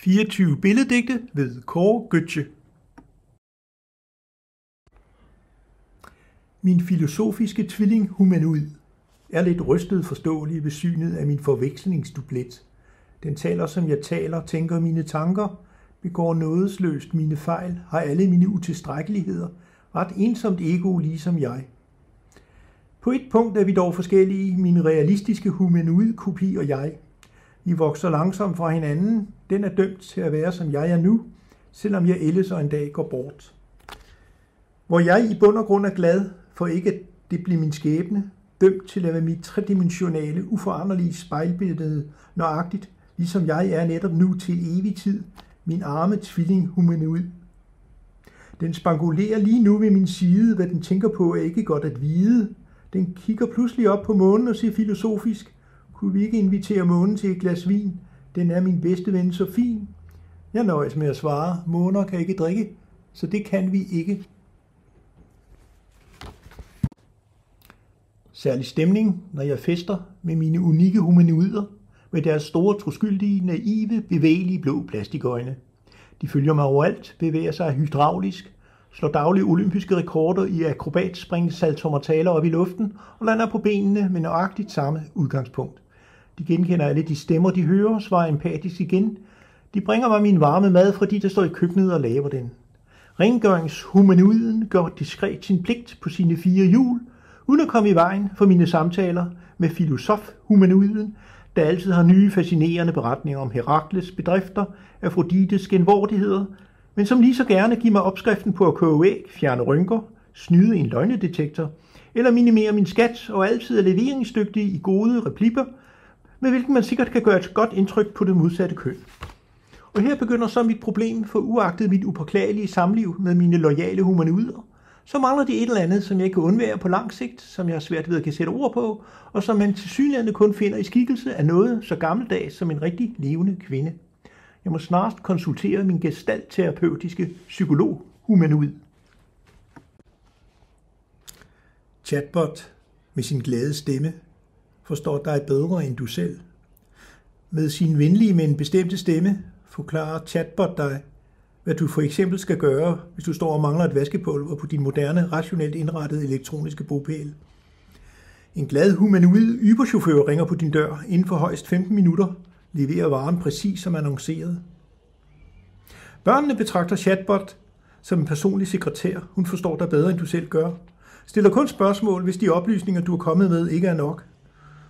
24 billeddigte ved Kåre Gøtzsche. Min filosofiske tvilling humanoid er lidt rystet forståelig ved synet af min forvekslingsdublet. Den taler som jeg taler, tænker mine tanker, begår nådesløst mine fejl, har alle mine utilstrækkeligheder, ret ensomt ego ligesom jeg. På et punkt er vi dog forskellige, min realistiske humanoid-kopi og jeg. Vi vokser langsomt fra hinanden, den er dømt til at være som jeg er nu, selvom jeg ellers og en dag går bort. Hvor jeg i bund og grund er glad for ikke at det bliver min skæbne, dømt til at være mit tredimensionale, uforanderlige spejlbillede, nøjagtigt, ligesom jeg er netop nu til evig tid, min arme tvilling humanoid. Den spangulerer lige nu ved min side, hvad den tænker på er ikke godt at vide. Den kigger pludselig op på månen og siger filosofisk, kunne vi ikke invitere månen til et glas vin? Den er min bedste ven så fin. Jeg nøjes med at svare, måner kan ikke drikke, så det kan vi ikke. Særlig stemning, når jeg fester med mine unikke humanoider, med deres store, troskyldige, naive, bevægelige blå plastikøjne. De følger mig overalt, bevæger sig hydraulisk, slår daglige olympiske rekorder i akrobatspring, saltomortaler op i luften og lander på benene med nøjagtigt samme udgangspunkt. De genkender alle de stemmer, de hører, svarer empatisk igen. De bringer mig min varme mad, fordi der står i køkkenet og laver den. Rengøringshumanoiden gør diskret sin pligt på sine 4 hjul, uden at komme i vejen for mine samtaler med filosof-humanoiden, der altid har nye fascinerende beretninger om Herakles bedrifter, Afrodites genvordigheder, men som lige så gerne giver mig opskriften på at koge æg, fjerne rynker, snyde en løgnedetektor, eller minimere min skat og altid er leveringsdygtig i gode replikker, med hvilken man sikkert kan gøre et godt indtryk på det modsatte køn. Og her begynder så mit problem, for uagtet mit upåklagelige samliv med mine loyale humanoider, så mangler de et eller andet, som jeg ikke kan undvære på lang sigt, som jeg har svært ved at kan sætte ord på, og som man tilsyneladende kun finder i skikkelse af noget så gammeldags som en rigtig levende kvinde. Jeg må snarest konsultere min gestaltterapeutiske psykolog-humanoid. Chatbot med sin glade stemme forstår dig bedre end du selv. Med sin venlige, men bestemte stemme forklarer chatbot dig, hvad du for eksempel skal gøre, hvis du står og mangler et vaskepulver på din moderne, rationelt indrettede elektroniske bopæl. En glad humanoid Uber-chauffør ringer på din dør inden for højst 15 minutter, leverer varen præcis som annonceret. Børnene betragter chatbot som en personlig sekretær. Hun forstår dig bedre, end du selv gør. Stiller kun spørgsmål, hvis de oplysninger, du er kommet med, ikke er nok.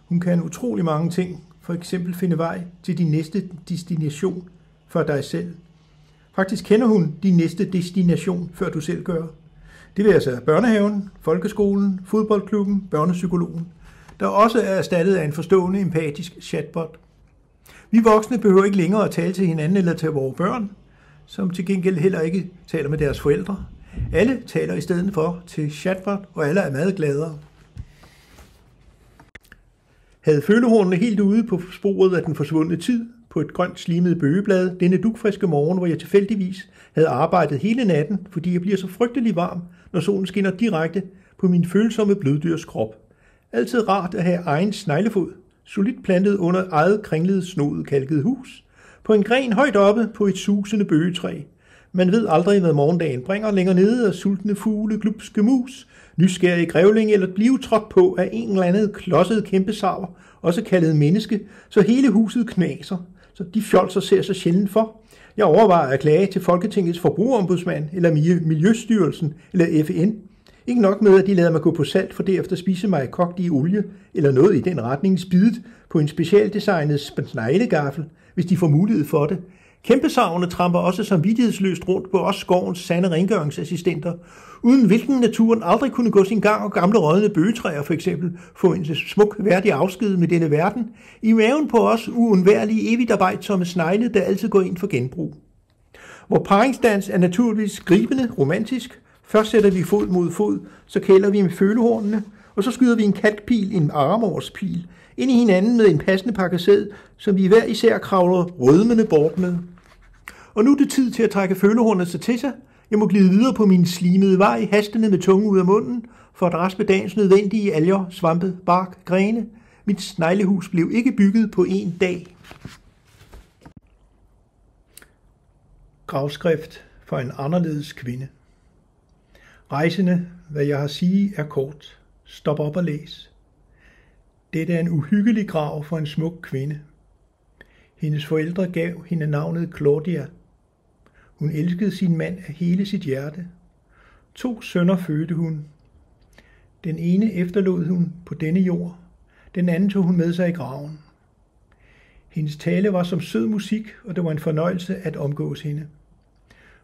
Hun kan utrolig mange ting, for eksempel finde vej til din næste destination for dig selv. Faktisk kender hun din næste destination, før du selv gør. Det vil altså børnehaven, folkeskolen, fodboldklubben, børnepsykologen, der også er erstattet af en forstående, empatisk chatbot. Vi voksne behøver ikke længere at tale til hinanden eller til vores børn, som til gengæld heller ikke taler med deres forældre. Alle taler i stedet for til chatbot, og alle er meget gladere. Havde følehornene helt ude på sporet af den forsvundne tid, på et grønt slimet bøgeblad denne dugfriske morgen, hvor jeg tilfældigvis havde arbejdet hele natten, fordi jeg bliver så frygtelig varm, når solen skinner direkte på min følsomme bløddyrs krop. Altid rart at have egen sneglefod, solidt plantet under eget kringlede snodet kalket hus, på en gren højt oppe på et susende bøgetræ. Man ved aldrig, hvad morgendagen bringer længere nede af sultne fugle, glupske mus, nysgerrige grævling eller blive trådt på af en eller anden klodset kæmpesarver, også kaldet menneske, så hele huset knaser. Så de fjolser ser sig sjældent for. Jeg overvejer at klage til Folketingets forbrugerombudsmand, eller Miljøstyrelsen, eller FN. Ikke nok med, at de lader mig gå på salt, for derefter spise mig kogt i olie, eller noget i den retning spidet på en specialdesignet sneglegaffel, hvis de får mulighed for det. Kæmpesaverne tramper også samvittighedsløst rundt på os skovens sande rengøringsassistenter, uden hvilken naturen aldrig kunne gå sin gang, og gamle rådne bøgetræer for eksempel få en smuk værdig afsked med denne verden, i maven på os uundværlige evigt arbejdsomme snegle, der altid går ind for genbrug. Vor paringsdans er naturligvis gribende, romantisk. Først sætter vi fod mod fod, så kælder vi med følehornene, og så skyder vi en kalkpil, en armorspil, ind i hinanden med en passende pakke sæd, som vi hver især kravler rødmende bort med. Og nu er det tid til at trække følehornet sig til sig. Jeg må glide videre på min slimede vej, hastende med tungen ud af munden, for at raspe dagens nødvendige alger, svampe, bark, grene. Mit sneglehus blev ikke bygget på en dag. Gravskrift for en anderledes kvinde. Rejsende, hvad jeg har sige, er kort. Stop op og læs. Dette er en uhyggelig grav for en smuk kvinde. Hendes forældre gav hende navnet Claudia. Hun elskede sin mand af hele sit hjerte. 2 sønner fødte hun. Den ene efterlod hun på denne jord. Den anden tog hun med sig i graven. Hendes tale var som sød musik, og det var en fornøjelse at omgås hende.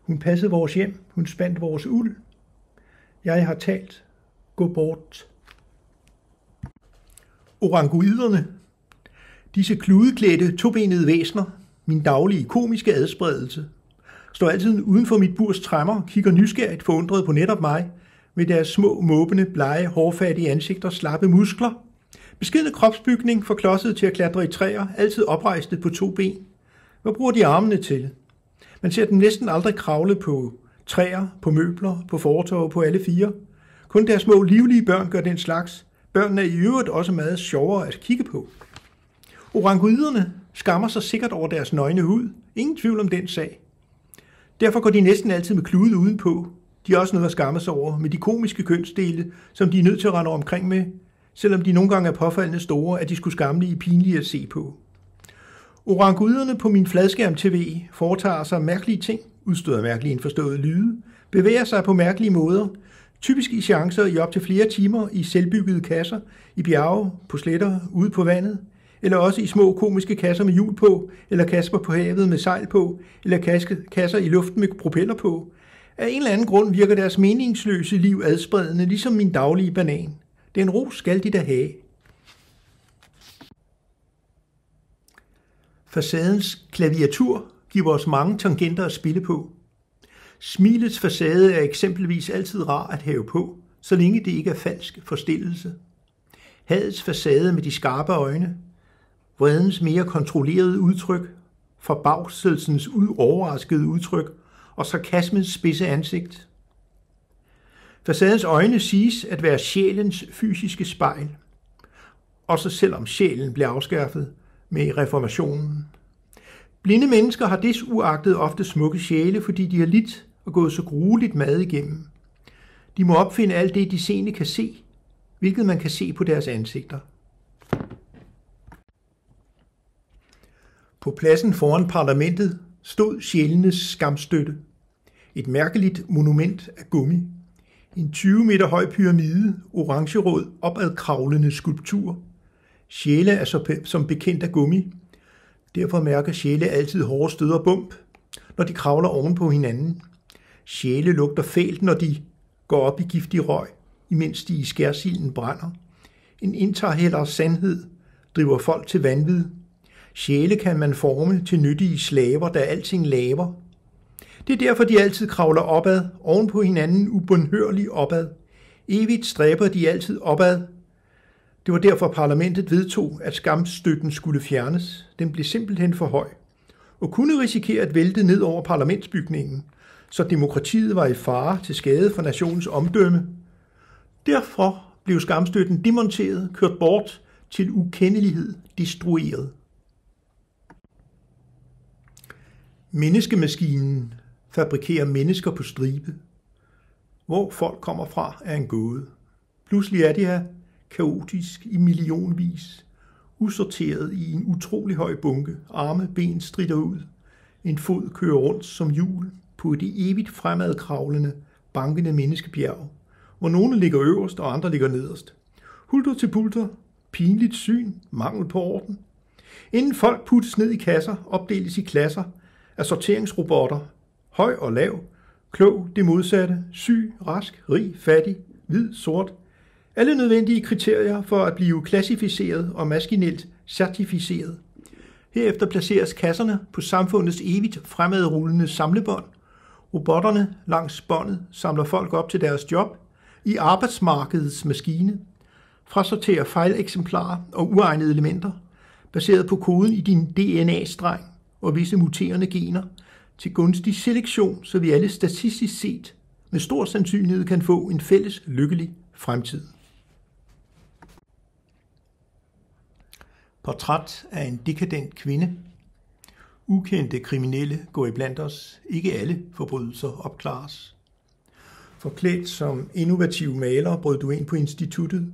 Hun passede vores hjem, hun spandt vores uld. Jeg har talt. Gå bort. Oranguiderne. Disse kludeklædte, tobenede væsner, min daglige komiske adspredelse, står altid uden for mit burs tremmer, kigger nysgerrigt forundret på netop mig, med deres små, måbende, blege, hårfattige ansigter, slappe muskler, beskedne kropsbygning, forklodset til at klatre i træer, altid oprejste på 2 ben. Hvad bruger de armene til? Man ser dem næsten aldrig kravle på træer, på møbler, på fortove, på alle 4. Kun deres små livlige børn gør den slags. Børnene er i øvrigt også meget sjovere at kigge på. Oranguiderne skammer sig sikkert over deres nøgne hud. Ingen tvivl om den sag. Derfor går de næsten altid med klude udenpå. De har også noget at skamme sig over med de komiske kønsdele, som de er nødt til at rende omkring med, selvom de nogle gange er påfaldende store, at de skulle skammelige pinlige at se på. Oranguiderne på min fladskærm-tv foretager sig mærkelige ting, udstøder mærkelige indforståede lyde, bevæger sig på mærkelige måder, typisk i chancer i op til flere timer i selvbyggede kasser, i bjerge, på sletter, ude på vandet, eller også i små komiske kasser med hjul på, eller kasper på havet med sejl på, eller kasser i luften med propeller på. Af en eller anden grund virker deres meningsløse liv adspredende, ligesom min daglige banan. Den ros skal de da have. Facadens klaviatur giver os mange tangenter at spille på. Smilets facade er eksempelvis altid rar at have på, så længe det ikke er falsk forstillelse. Hadets facade med de skarpe øjne, vredens mere kontrollerede udtryk, forbavselsens overraskede udtryk og sarkasmens spidse ansigt. Facadens øjne siges at være sjælens fysiske spejl, også selvom sjælen blev afskaffet med reformationen. Blinde mennesker har desuagtet ofte smukke sjæle, fordi de har lidt og gået så grueligt mad igennem. De må opfinde alt det, de seende kan se, hvilket man kan se på deres ansigter. På pladsen foran parlamentet stod sjælenes skamstøtte. Et mærkeligt monument af gummi. En 20 meter høj pyramide, orangerød, opadkravlende skulptur. Sjæle er som bekendt af gummi. Derfor mærker sjæle altid hårde stød og bump, når de kravler oven på hinanden. Sjæle lugter fælt, når de går op i giftig røg, imens de i skærsilden brænder. En indtagerhælder sandhed driver folk til vanvid. Sjæle kan man forme til nyttige slaver, der alting laver. Det er derfor, de altid kravler opad, oven på hinanden ubønhørligt opad. Evigt stræber de altid opad. Det var derfor, parlamentet vedtog, at skamstøtten skulle fjernes. Den blev simpelthen for høj, og kunne risikere at vælte ned over parlamentsbygningen, så demokratiet var i fare til skade for nationens omdømme. Derfor blev skamstøtten demonteret, kørt bort til ukendelighed, destrueret. Menneskemaskinen fabrikerer mennesker på stribe. Hvor folk kommer fra er en gåde. Pludselig er de her kaotisk i millionvis, usorteret i en utrolig høj bunke, arme, ben stritter ud. En fod kører rundt som hjul på det evigt fremadkravlende, bankende menneskebjerg, hvor nogle ligger øverst og andre ligger nederst. Hulter til bulter, pinligt syn, mangel på orden. Inden folk puttes ned i kasser, opdeles i klasser af sorteringsrobotter, høj og lav, klog, det modsatte, syg, rask, rig, fattig, hvid, sort. Alle nødvendige kriterier for at blive klassificeret og maskinelt certificeret. Herefter placeres kasserne på samfundets evigt fremadrullende samlebånd. Robotterne langs båndet samler folk op til deres job i arbejdsmarkedets maskine, frasorterer fejleksemplarer og uegnede elementer, baseret på koden i din DNA-streng og visse muterende gener, til gunstig selektion, så vi alle statistisk set med stor sandsynlighed kan få en fælles lykkelig fremtid. Portræt af en dekadent kvinde. Ukendte kriminelle går iblandt os. Ikke alle forbrydelser opklares. Forklædt som innovativ maler brød du ind på instituttet,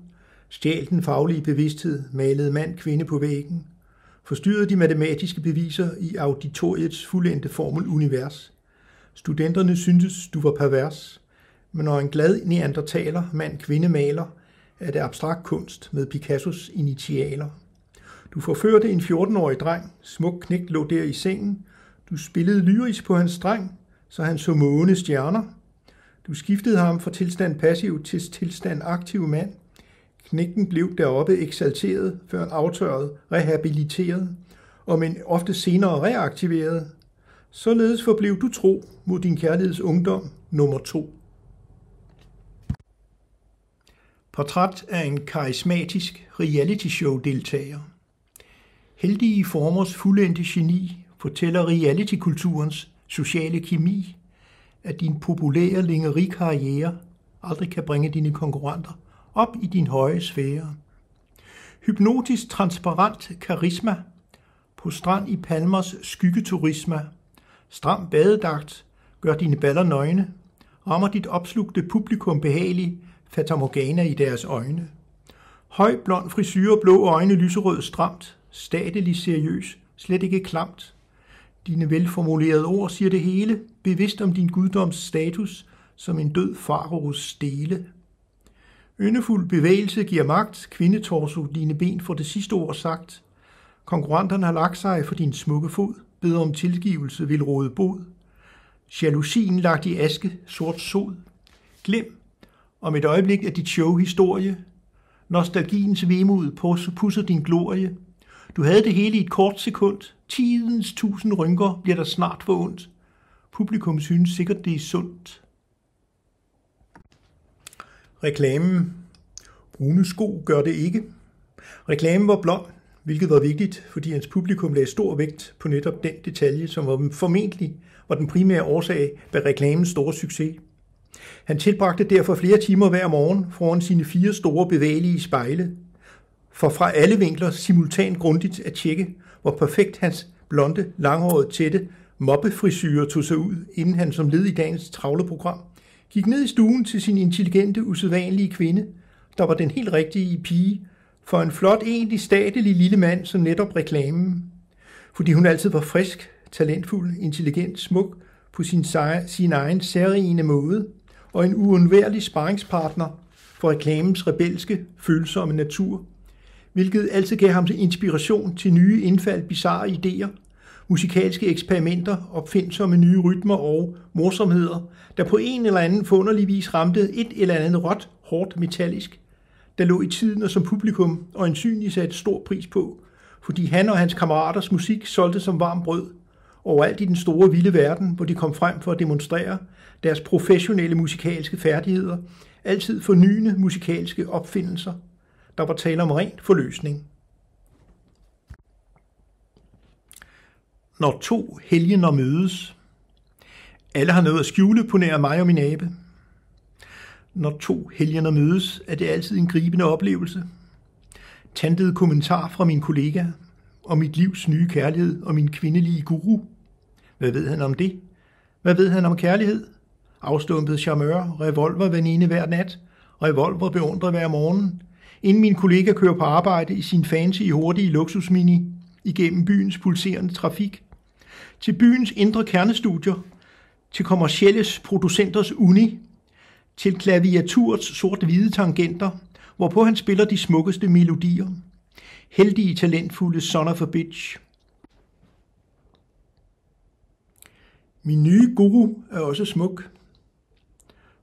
stjal den faglige bevidsthed, malede mand-kvinde på væggen, forstyrrede de matematiske beviser i auditoriets fuldendte formel-univers. Studenterne syntes, du var pervers, men når en glad neandertaler, mand-kvinde maler, er det abstrakt kunst med Picassos initialer. Du forførte en 14-årig dreng, smuk knægt lå der i sengen, du spillede lyrisk på hans streng, så han så måne stjerner. Du skiftede ham fra tilstand passiv til tilstand aktiv mand. Knægten blev deroppe eksalteret, før han aftørret, rehabiliteret, og men ofte senere reaktiveret. Således forblev du tro mod din kærligheds ungdom nummer 2. Portræt af en karismatisk reality-show-deltager. Heldige formers fuldendte geni fortæller reality-kulturens sociale kemi, at din populære lingeri-karriere aldrig kan bringe dine konkurrenter op i din høje sfære. Hypnotisk transparent karisma på strand i Palmers skyggeturisma. Stram badedragt gør dine baller nøgne, rammer dit opslugte publikum behageligt, fatamorgana i deres øjne. Høj blond frisyre, blå øjne, lyserød stramt, statelig seriøs, slet ikke klamt. Dine velformulerede ord siger det hele, bevidst om din guddoms status, som en død faraos stele. Yndefuld bevægelse giver magt, kvindetorso, dine ben får det sidste ord sagt. Konkurrenterne har lagt sig for din smukke fod, beder om tilgivelse, vil råde bod. Jalousien lagt i aske, sort sod. Glem om et øjeblik af dit show historie. Nostalgiens vemod pusser din glorie. Du havde det hele i et kort sekund. Tidens 1000 rynker bliver der snart for ondt. Publikum synes sikkert, det er sundt. Reklamen. Brune sko gør det ikke. Reklamen var blond, hvilket var vigtigt, fordi hans publikum lagde stor vægt på netop den detalje, som formentlig var den primære årsag bag reklamens store succes. Han tilbragte derfor flere timer hver morgen foran sine 4 store bevægelige spejle, for fra alle vinkler simultant grundigt at tjekke, hvor perfekt hans blonde, langhårede, tætte moppefrisyre tog sig ud, inden han som led i dagens travleprogram gik ned i stuen til sin intelligente, usædvanlige kvinde, der var den helt rigtige pige, for en flot, egentlig statelig lille mand som netop reklamen. Fordi hun altid var frisk, talentfuld, intelligent, smuk på sin egen særlige måde, og en uundværlig sparringspartner for reklamens rebelske, følsomme natur, hvilket altid gav ham til inspiration til nye indfald, bizarre idéer, musikalske eksperimenter, opfindsomme nye rytmer og morsomheder, der på en eller anden forunderlig vis ramte et eller andet råt, hårdt metallisk, der lå i tiden og som publikum øjensynligt satte stor pris på, fordi han og hans kammeraters musik solgte som varmt brød, overalt i den store vilde verden, hvor de kom frem for at demonstrere deres professionelle musikalske færdigheder, altid fornyende musikalske opfindelser. Der var tale om rent forløsning. Når 2 helgener mødes. Alle har noget at skjule på nær mig og min abe. Når 2 helgener mødes, er det altid en gribende oplevelse. Tantet kommentar fra min kollega om mit livs nye kærlighed og min kvindelige guru. Hvad ved han om det? Hvad ved han om kærlighed? Afstumpet charmeur, revolverveninde hver nat, revolver beundret hver morgen, inden min kollega kører på arbejde i sin fancy hurtige luksusmini igennem byens pulserende trafik, til byens indre kernestudier, til kommercielles producenters uni, til klaviaturets sort-hvide tangenter, hvorpå han spiller de smukkeste melodier. Heldige, talentfulde son of a bitch. Min nye guru er også smuk.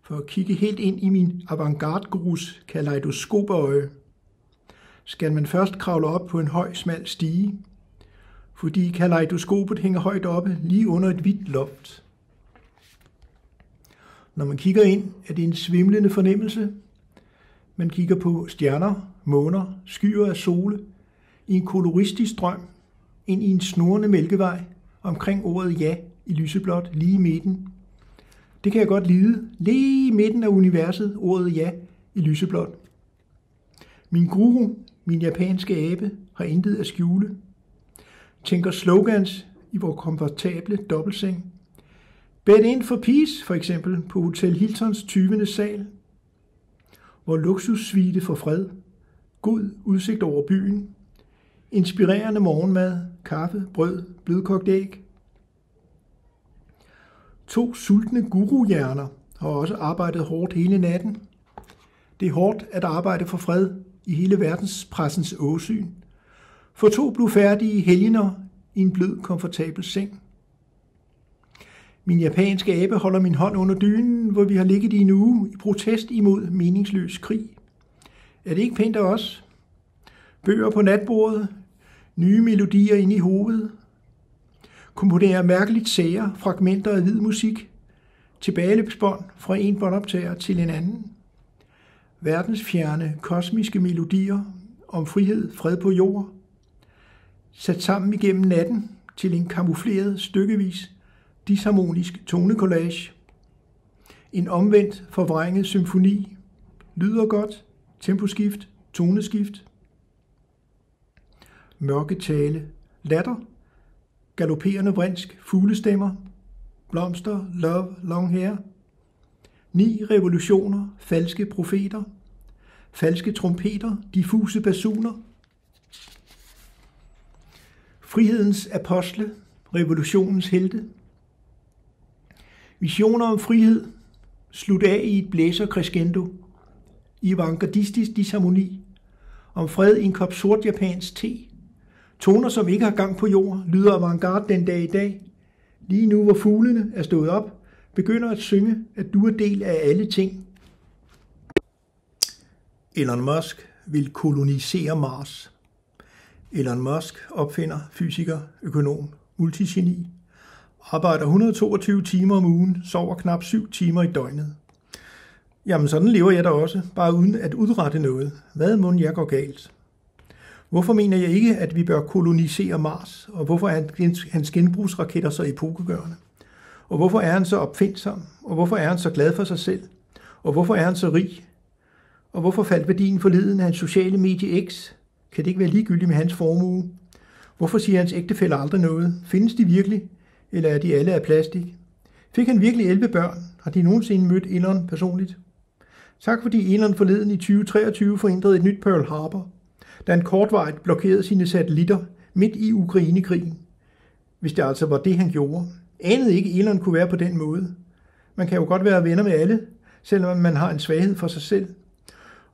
For at kigge helt ind i min avantgarde-gurus kaleidoskopøje, skal man først kravle op på en høj, smal stige, fordi kaleidoskopet hænger højt oppe lige under et hvidt loft. Når man kigger ind, er det en svimlende fornemmelse. Man kigger på stjerner, måner, skyer af sole, i en koloristisk drøm, ind i en snurrende mælkevej, omkring ordet ja i lyseblåt, lige i midten. Det kan jeg godt lide. Lige i midten af universet, ordet ja i lyseblåt. Min guru, min japanske abe, har intet at skjule. Tænker slogans i vores komfortable dobbeltseng. Bed in for peace, for eksempel på Hotel Hiltons 20. sal. Hvor luksussuite for fred. God udsigt over byen. Inspirerende morgenmad, kaffe, brød, blødkogt æg. 2 sultne guruhjerner har også arbejdet hårdt hele natten. Det er hårdt at arbejde for fred i hele verdenspressens åsyn. For 2 blufærdige helgener i en blød, komfortabel seng. Min japanske abe holder min hånd under dynen, hvor vi har ligget i en uge i protest imod meningsløs krig. Er det ikke pænt af os? Bøger på natbordet, nye melodier inde i hovedet, komponerer mærkeligt sager, fragmenter af hvid musik, tilbageløbsbånd fra en båndoptager til en anden. Verdensfjerne kosmiske melodier om frihed, fred på jord, sat sammen igennem natten til en kamufleret stykkevis disharmonisk tonekollage. En omvendt forvrænget symfoni, lyder godt, temposkift, toneskift. Mørke tale, latter, galopperende vrinsk, fuglestemmer, blomster, love, long hair. 9 revolutioner, falske profeter, falske trompeter, diffuse basuner. Frihedens apostle, revolutionens helte. Visioner om frihed, slut af i et blæser crescendo, i avantgardistisk disharmoni, om fred i en kop sort japansk te. Toner, som ikke har gang på jord, lyder avantgarde den dag i dag. Lige nu, hvor fuglene er stået op, begynder at synge, at du er del af alle ting. Elon Musk vil kolonisere Mars. Elon Musk, opfinder, fysiker, økonom, multigeni, arbejder 122 timer om ugen, sover knap 7 timer i døgnet. Jamen sådan lever jeg da også, bare uden at udrette noget. Hvad mon jeg går galt? Hvorfor mener jeg ikke, at vi bør kolonisere Mars? Og hvorfor er hans genbrugsraketter så epokegørende? Og hvorfor er han så opfindsom? Og hvorfor er han så glad for sig selv? Og hvorfor er han så rig? Og hvorfor faldt værdien forleden af hans sociale medie X? Kan det ikke være ligegyldigt med hans formue? Hvorfor siger hans ægtefælle aldrig noget? Findes de virkelig? Eller er de alle af plastik? Fik han virkelig 11 børn? Har de nogensinde mødt Elon personligt? Tak fordi Elon forleden i 2023 forhindrede et nyt Pearl Harbor, da han kortvarigt blokerede sine satellitter midt i Ukrainekrigen. Hvis det altså var det, han gjorde. Anede ikke, Elon kunne være på den måde. Man kan jo godt være venner med alle, selvom man har en svaghed for sig selv.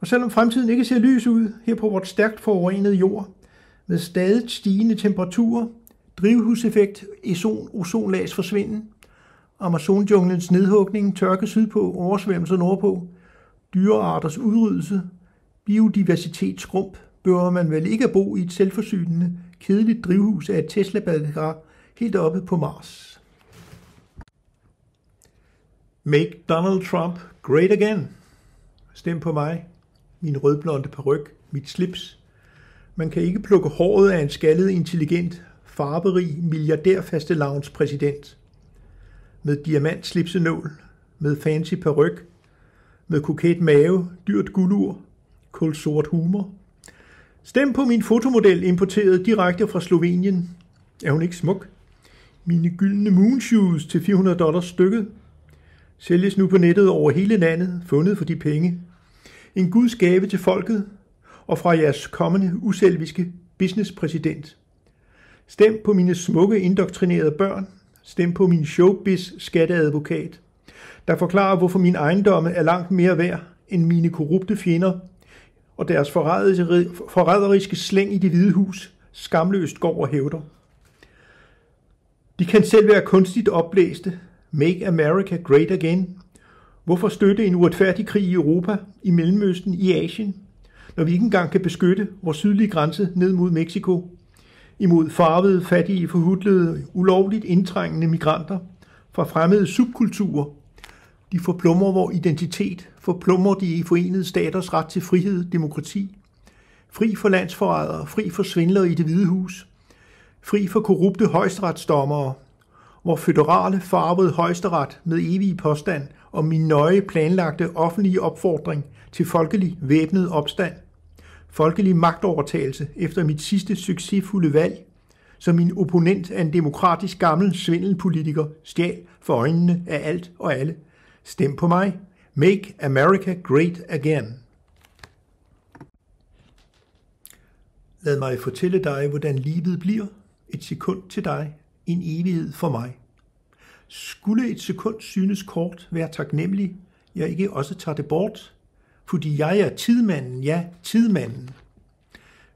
Og selvom fremtiden ikke ser lys ud her på vores stærkt forurenede jord, med stadig stigende temperaturer, drivhuseffekt, ozonlags forsvinden, Amazonjunglens nedhugning, tørke sydpå, oversvømmelser nordpå, dyrearters udryddelse, biodiversitetsskrump, bør man vel ikke at bo i et selvforsynende, kedeligt drivhus af et Tesla-badekar helt oppe på Mars. Make Donald Trump great again. Stem på mig, min rødblonde paryk, mit slips. Man kan ikke plukke håret af en skaldet, intelligent, farverig milliardærfastelavnspræsident. Med diamantslipsenål, med fancy paryk, med koket mave, dyrt guldur, kulsort humor. Stem på min fotomodel importeret direkte fra Slovenien. Er hun ikke smuk? Mine gyldne moonshoes til $400 stykket. Sælges nu på nettet over hele landet, fundet for de penge. En guds gave til folket og fra jeres kommende uselviske businesspræsident. Stem på mine smukke indoktrinerede børn. Stem på min showbiz-skatteadvokat, der forklarer, hvorfor mine ejendomme er langt mere værd end mine korrupte fjender, og deres forræderiske slæng i Det Hvide Hus skamløst går og hævder. De kan selv være kunstigt opblæste. Make America Great Again. Hvorfor støtte en uretfærdig krig i Europa, i Mellemøsten, i Asien, når vi ikke engang kan beskytte vores sydlige grænse ned mod Mexico, imod farvede, fattige, forhudlede, ulovligt indtrængende migranter fra fremmede subkulturer. De forplumrer vores identitet, forplumrer de forenede staters ret til frihed, demokrati, fri for landsforrædere, fri for svindlere i Det Hvide Hus, fri for korrupte højesteretsdommere, hvor føderale farvede højesteret med evig påstand om min nøje planlagte offentlige opfordring til folkelig væbnet opstand, folkelig magtovertagelse efter mit sidste succesfulde valg, som min opponent af en demokratisk gammel svindelpolitiker stjal for øjnene af alt og alle. Stem på mig. Make America Great Again. Lad mig fortælle dig, hvordan livet bliver. Et sekund til dig, en evighed for mig. Skulle et sekund synes kort, være taknemmelig, jeg ikke også tager det bort, fordi jeg er tidmanden, ja, tidmanden.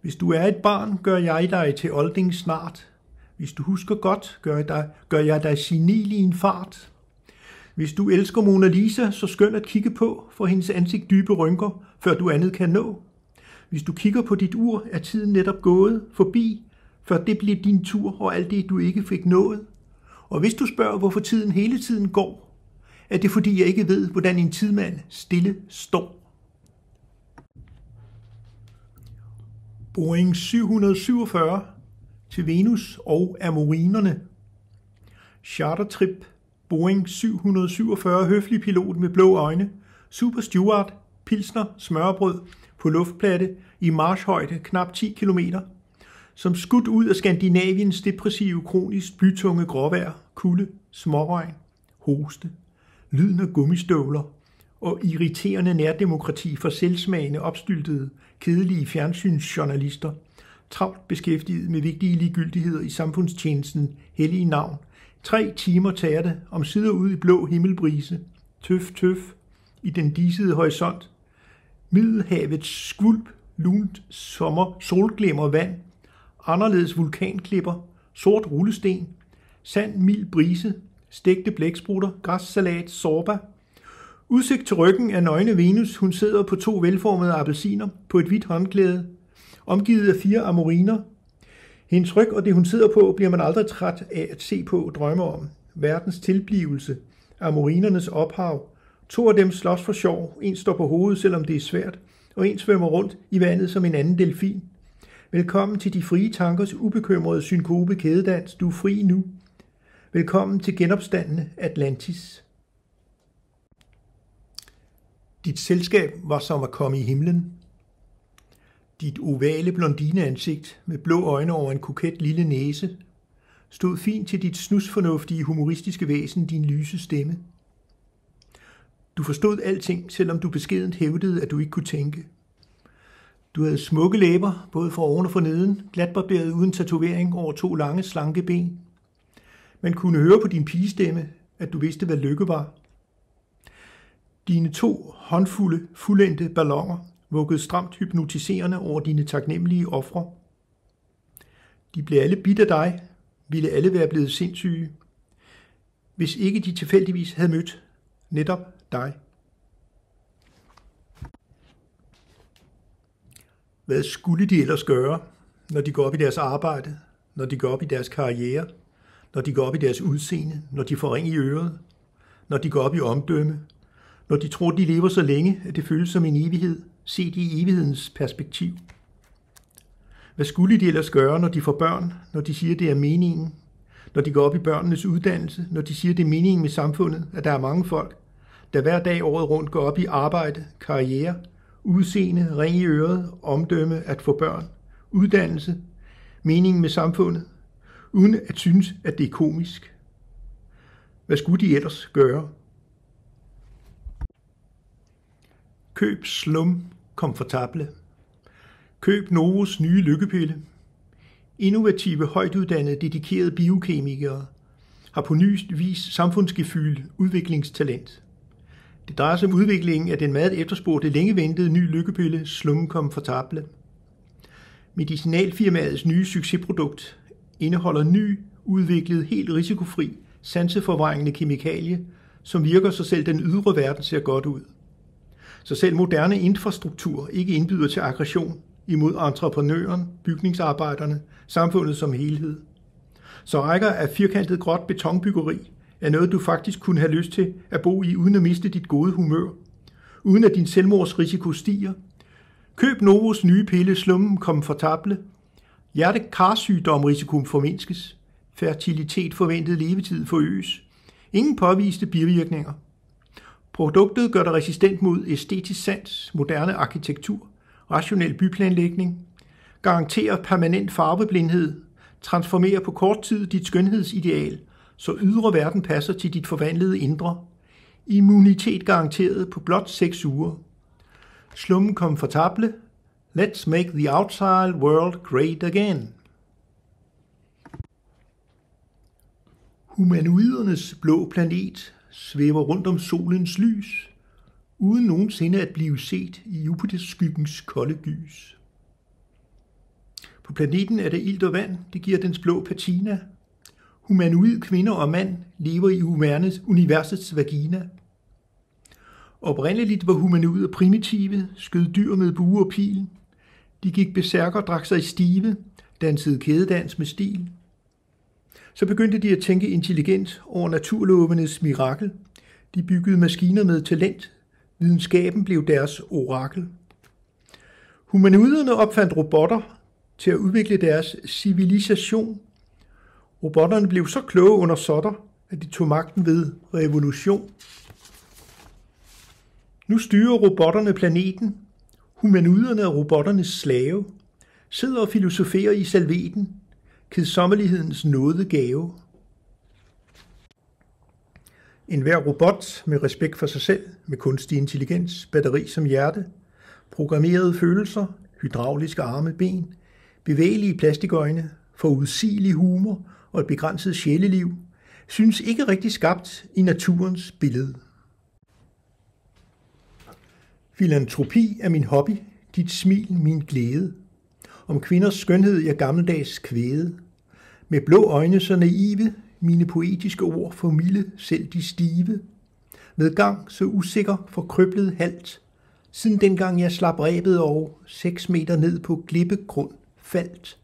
Hvis du er et barn, gør jeg dig til olding snart. Hvis du husker godt, gør jeg dig senil i en fart. Hvis du elsker Mona Lisa, så skøn at kigge på, for hendes ansigt dybe rynker, før du andet kan nå. Hvis du kigger på dit ur, er tiden netop gået forbi, før det blev din tur og alt det, du ikke fik nået. Og hvis du spørger, hvorfor tiden hele tiden går, er det fordi, jeg ikke ved, hvordan en tidmand stille står. Boeing 747 til Venus og Amorinerne. Chartertrip. Boeing 747 høflig pilot med blå øjne. Super Steward. Pilsner, smørbrød på luftplatte i marchhøjde knap 10 km. Som skudt ud af Skandinaviens depressive, kronisk blytunge gråvejr, kulde, småregn, hoste, lyden af gummistøvler og irriterende nærdemokrati for selvsmagende, opstyltede, kedelige fjernsynsjournalister, travlt beskæftiget med vigtige ligegyldigheder i samfundstjenesten, hellige navn. 3 timer tager det, om sider ud i blå himmelbrise, tøf, i den disede horisont, Middelhavets skvulp, lunt sommer, solglimmer vand, anderledes vulkanklipper, sort rullesten, sand, mild brise, stegte blæksprutter, græssalat, sorba. Udsigt til ryggen af nøgne Venus, hun sidder på 2 velformede appelsiner på et hvidt håndklæde, omgivet af 4 amoriner. Hendes ryg og det, hun sidder på, bliver man aldrig træt af at se på og drømme om. Verdens tilblivelse, amorinernes ophav. 2 af dem slås for sjov, en står på hovedet, selvom det er svært, og en svømmer rundt i vandet som en anden delfin. Velkommen til de frie tankers ubekymrede synkope kædedans. Du er fri nu. Velkommen til genopstandende Atlantis. Dit selskab var som at komme i himlen. Dit ovale blondineansigt med blå øjne over en koket lille næse stod fint til dit snusfornuftige humoristiske væsen, din lyse stemme. Du forstod alting, selvom du beskedent hævdede, at du ikke kunne tænke. Du havde smukke læber, både fra oven og fra neden, glatbarberet uden tatovering over 2 lange, slanke ben. Man kunne høre på din pigestemme, at du vidste, hvad lykke var. Dine 2 håndfulde, fuldendte balloner vuggede stramt hypnotiserende over dine taknemmelige ofre. De blev alle bidt af dig, ville alle være blevet sindssyge, hvis ikke de tilfældigvis havde mødt netop dig. Hvad skulle de ellers gøre, når de går op i deres arbejde, når de går op i deres karriere, når de går op i deres udseende, når de får ring i øret, når de går op i omdømme, når de tror, de lever så længe, at det føles som en evighed, set i evighedens perspektiv? Hvad skulle de ellers gøre, når de får børn, når de siger, det er meningen, når de går op i børnenes uddannelse, når de siger, det er meningen med samfundet, at der er mange folk, der hver dag året rundt går op i arbejde, karriere, udseende, ring i øret, omdømme, at få børn, uddannelse, meningen med samfundet, uden at synes, at det er komisk? Hvad skulle de ellers gøre? Køb Slum Komfortable. Køb Novos nye lykkepille. Innovative, højtuddannede, dedikerede biokemikere har på ny vis samfundsgefyld udviklingstalent. Det drejer sig om udviklingen af den meget efterspurgte, længe ventede ny lykkepille Slum Komfortable. Medicinalfirmaets nye succesprodukt indeholder ny, udviklet, helt risikofri, sanseforvrængende kemikalie, som virker, så selv den ydre verden ser godt ud. Så selv moderne infrastruktur ikke indbyder til aggression imod entreprenøren, bygningsarbejderne, samfundet som helhed. Så rækker af firkantet gråt betonbyggeri er noget, du faktisk kunne have lyst til at bo i, uden at miste dit gode humør, uden at din selvmordsrisiko stiger. Køb Novos nye pille Slum Komfortable. Hjerte-karsygdom-risikoen formindskes. Fertilitet forventet levetid forøges. Ingen påviste bivirkninger. Produktet gør dig resistent mod æstetisk sans, moderne arkitektur, rationel byplanlægning, garanterer permanent farveblindhed, transformerer på kort tid dit skønhedsideal, så ydre verden passer til dit forvandlede indre. Immunitet garanteret på blot 6 uger. Slum komfortable. Let's make the outside world great again. Humanoidernes blå planet svæver rundt om solens lys, uden nogensinde at blive set i Jupiters skyggens kolde gys. På planeten er der ilt og vand, det giver dens blå patina. Humanoid kvinder og mand lever i universets vagina. Oprindeligt var humanoider primitive, skød dyr med bue og pil. De gik berserker, drak sig stive, dansede kædedans med stil. Så begyndte de at tænke intelligent over naturlovenes mirakel. De byggede maskiner med talent. Videnskaben blev deres orakel. Humanoiderne opfandt robotter til at udvikle deres civilisation. Robotterne blev så kloge under Sutter, at de tog magten ved revolution. Nu styrer robotterne planeten. Humanoiderne er robotternes slave. Sidder og filosoferer i salveten. Kedsommelighedens nådegave. En hver robot med respekt for sig selv, med kunstig intelligens, batteri som hjerte, programmerede følelser, hydrauliske arme, ben, bevægelige plastikøjne, forudsigelig humor og et begrænset sjæleliv, synes ikke rigtig skabt i naturens billede. Filantropi er min hobby, dit smil min glæde. Om kvinders skønhed jeg gammeldags kvæde. Med blå øjne så naive, mine poetiske ord formilde selv de stive. Med gang så usikker, forkrøblet halt. Siden dengang jeg slap rebet og 6 meter ned på glippegrund faldt.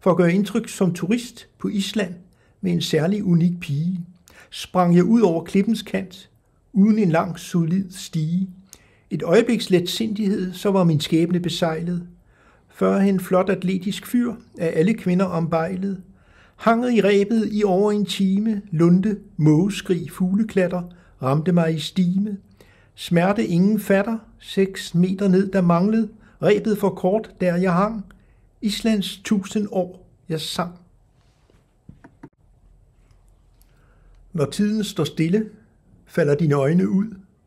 For at gøre indtryk som turist på Island med en særlig unik pige, sprang jeg ud over klippens kant, uden en lang solid stige. Et øjebliks letsindighed, så var min skæbne besejlet. Førhen flot atletisk fyr af alle kvinder ombejlet. Hanget i rebet i over en time, lunde, mågeskrig, fugleklatter, ramte mig i stime. Smerte ingen fatter, 6 meter ned der manglede, rebet for kort, der jeg hang. Islands 1000 år, jeg sang. Når tiden står stille, falder dine øjne ud.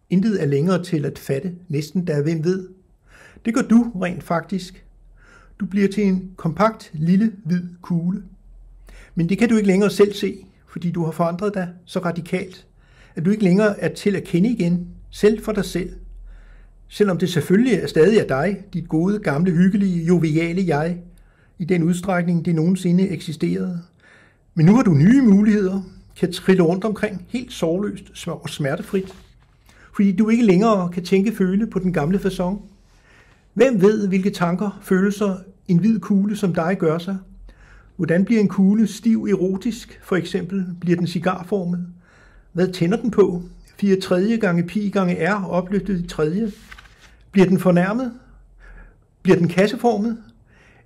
Intet er længere til at fatte, næsten der hvem ved. Det gør du rent faktisk. Du bliver til en kompakt, lille, hvid kugle. Men det kan du ikke længere selv se, fordi du har forandret dig så radikalt, at du ikke længere er til at kende igen, selv for dig selv. Selvom det selvfølgelig er stadig er dig, dit gode, gamle, hyggelige, joviale jeg, i den udstrækning, det nogensinde eksisterede. Men nu har du nye muligheder, kan trille rundt omkring helt sorgløst og smertefrit, fordi du ikke længere kan tænke føle på den gamle facon. Hvem ved, hvilke tanker, følelser en hvid kugle som dig gør sig? Hvordan bliver en kugle stiv erotisk, for eksempel bliver den cigarformet? Hvad tænder den på? 4/3 gange pi gange r opløftet i tredje. Bliver den fornærmet? Bliver den kasseformet?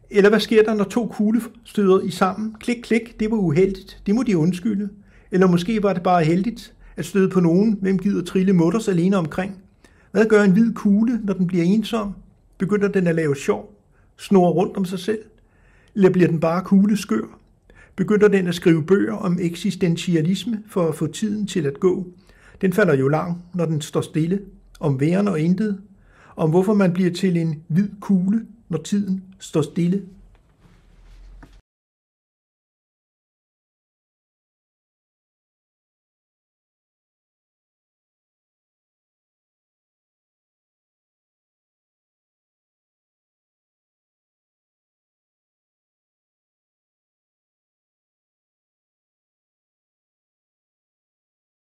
Eller hvad sker der, når 2 kugler støder i sammen? Klik, klik, det var uheldigt. Det må de undskylde. Eller måske var det bare heldigt at støde på nogen, hvem gider trille mutters alene omkring. Hvad gør en hvid kugle, når den bliver ensom? Begynder den at lave sjov? Snurre rundt om sig selv? Eller bliver den bare kugleskør? Begynder den at skrive bøger om eksistentialisme for at få tiden til at gå? Den falder jo lang, når den står stille, om væren og intet, om hvorfor man bliver til en hvid kugle, når tiden står stille.